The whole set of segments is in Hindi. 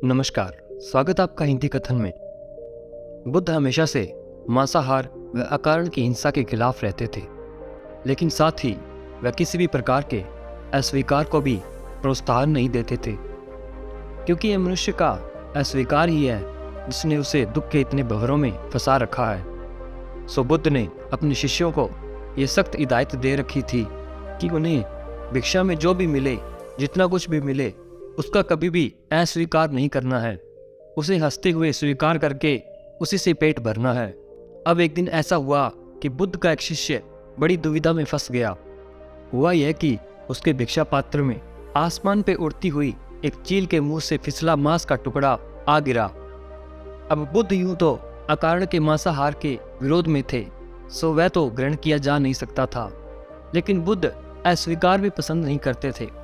नमस्कार। स्वागत आपका हिंदी कथन में। बुद्ध हमेशा से मांसाहार व अकारण की हिंसा के खिलाफ रहते थे, लेकिन साथ ही वह किसी भी प्रकार के अस्वीकार को भी प्रोत्साहन नहीं देते थे, क्योंकि यह मनुष्य का अस्वीकार ही है जिसने उसे दुख के इतने बहरों में फंसा रखा है। सो बुद्ध ने अपने शिष्यों को यह सख्त हिदायत दे रखी थी कि उन्हें भिक्षा में जो भी मिले, जितना कुछ भी मिले, उसका कभी भी अस्वीकार नहीं करना है। उसे हंसते हुए स्वीकार करके उसी से पेट भरना है। अब एक दिन ऐसा हुआ कि बुद्ध का एक शिष्य बड़ी दुविधा में फंस गया। हुआ यह कि उसके भिक्षा पात्र में आसमान पे उड़ती हुई एक चील के मुंह से फिसला मांस का टुकड़ा आ गिरा। अब बुद्ध यूं तो अकारण के मांसाहार के विरोध में थे, सो वह तो ग्रहण किया जा नहीं सकता था, लेकिन बुद्ध अस्वीकार भी पसंद नहीं करते थे।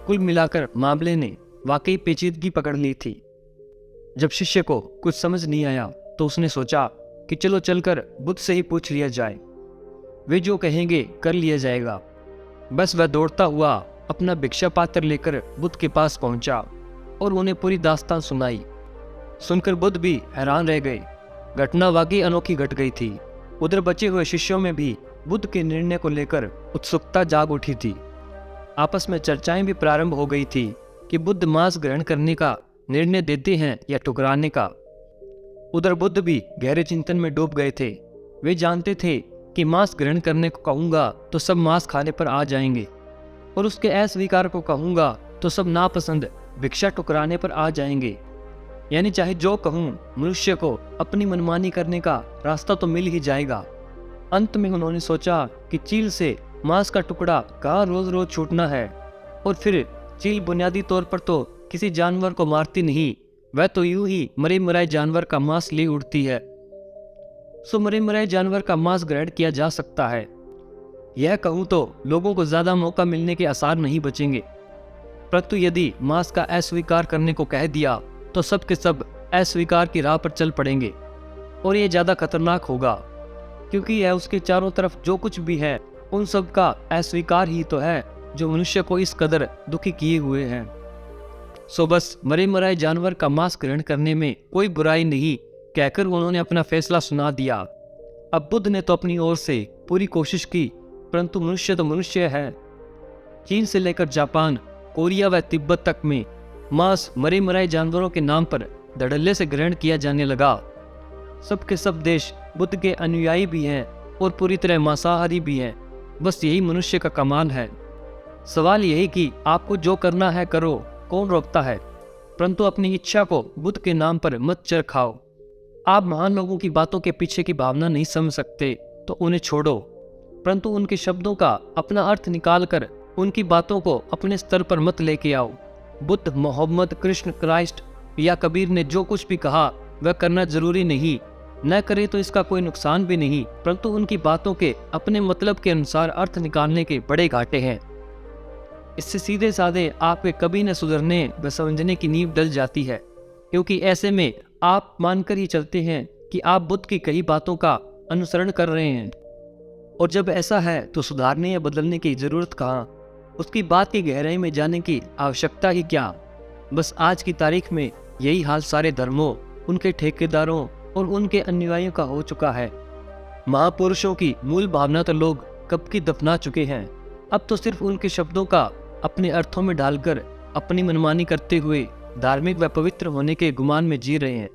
कुल मिलाकर मामले ने वाकई पेचीदगी पकड़ ली थी। जब शिष्य को कुछ समझ नहीं आया तो उसने सोचा कि चलो चलकर बुद्ध से ही पूछ लिया जाए, वे जो कहेंगे कर लिया जाएगा। बस वह दौड़ता हुआ अपना भिक्षा पात्र लेकर बुद्ध के पास पहुंचा और उन्हें पूरी दास्तान सुनाई। सुनकर बुद्ध भी हैरान रह गए। घटना वाकई अनोखी घट गई थी। उधर बचे हुए शिष्यों में भी बुद्ध के निर्णय को लेकर उत्सुकता जाग उठी थी। आपस में चर्चाएं भी प्रारंभ हो गई थी कि बुद्ध मांस ग्रहण करने का निर्णय देते हैं या ठुकराने का। उधर बुद्ध भी गहरे चिंतन में डूब गए थे। वे जानते थे कि मांस ग्रहण करने को कहूंगा तो सब मांस खाने पर आ जाएंगे, और उसके अस्वीकार को कहूंगा तो सब नापसंद भिक्षा ठुकराने पर आ जाएंगे। यानी चाहे जो कहूं, मनुष्य को अपनी मनमानी करने का रास्ता तो मिल ही जाएगा। अंत में उन्होंने सोचा कि चील से मांस का टुकड़ा कहाँ रोज रोज छूटना है, और फिर चील बुनियादी तौर पर तो किसी जानवर को मारती नहीं, वह तो यूं ही मरे मराए जानवर का मांस ले उड़ती है। सो मरे मराए जानवर का मांस ग्रहण किया जा सकता है। यह कहूं तो लोगों को ज्यादा मौका मिलने के आसार नहीं बचेंगे, परंतु यदि मांस का अस्वीकार करने को कह दिया तो सब के सब अस्वीकार की राह पर चल पड़ेंगे, और यह ज्यादा खतरनाक होगा, क्योंकि यह उसके चारों तरफ जो कुछ भी है उन सब का अस्वीकार ही तो है जो मनुष्य को इस कदर दुखी किए हुए हैं। सो बस मरे मराए जानवर का मांस ग्रहण करने में कोई बुराई नहीं कहकर उन्होंने अपना फैसला सुना दिया। अब बुद्ध ने तो अपनी ओर से पूरी कोशिश की, परंतु मनुष्य तो मनुष्य है। चीन से लेकर जापान, कोरिया व तिब्बत तक में मांस मरे मराए जानवरों के नाम पर धड़ल्ले से ग्रहण किया जाने लगा। सबके सब देश बुद्ध के अनुयायी भी हैं और पूरी तरह मांसाहारी भी हैं। बस यही मनुष्य का कमाल है। सवाल यही कि आपको जो करना है करो, कौन रोकता है, परंतु अपनी इच्छा को बुद्ध के नाम पर मत चरखाओ। आप महान लोगों की बातों के पीछे की भावना नहीं समझ सकते तो उन्हें छोड़ो, परंतु उनके शब्दों का अपना अर्थ निकाल कर उनकी बातों को अपने स्तर पर मत लेके आओ। बुद्ध, मोहम्मद, कृष्ण, क्राइस्ट या कबीर ने जो कुछ भी कहा वह करना जरूरी नहीं, न करे तो इसका कोई नुकसान भी नहीं, परंतु उनकी बातों के अपने मतलब के अनुसार अर्थ निकालने के बड़े घाटे हैं। इससे सीधे साधे आपके कभी न सुधरने व समझने की नींव डल जाती है, क्योंकि ऐसे में आप मानकर ही चलते हैं कि आप बुद्ध की कई बातों का अनुसरण कर रहे हैं, और जब ऐसा है तो सुधारने या बदलने की जरूरत कहाँ, उसकी बात की गहराई में जाने की आवश्यकता ही क्या। बस आज की तारीख में यही हाल सारे धर्मों, उनके ठेकेदारों और उनके अनुयायियों का हो चुका है। महापुरुषों की मूल भावना तो लोग कब की दफना चुके हैं। अब तो सिर्फ उनके शब्दों का अपने अर्थों में डालकर अपनी मनमानी करते हुए धार्मिक व पवित्र होने के गुमान में जी रहे हैं।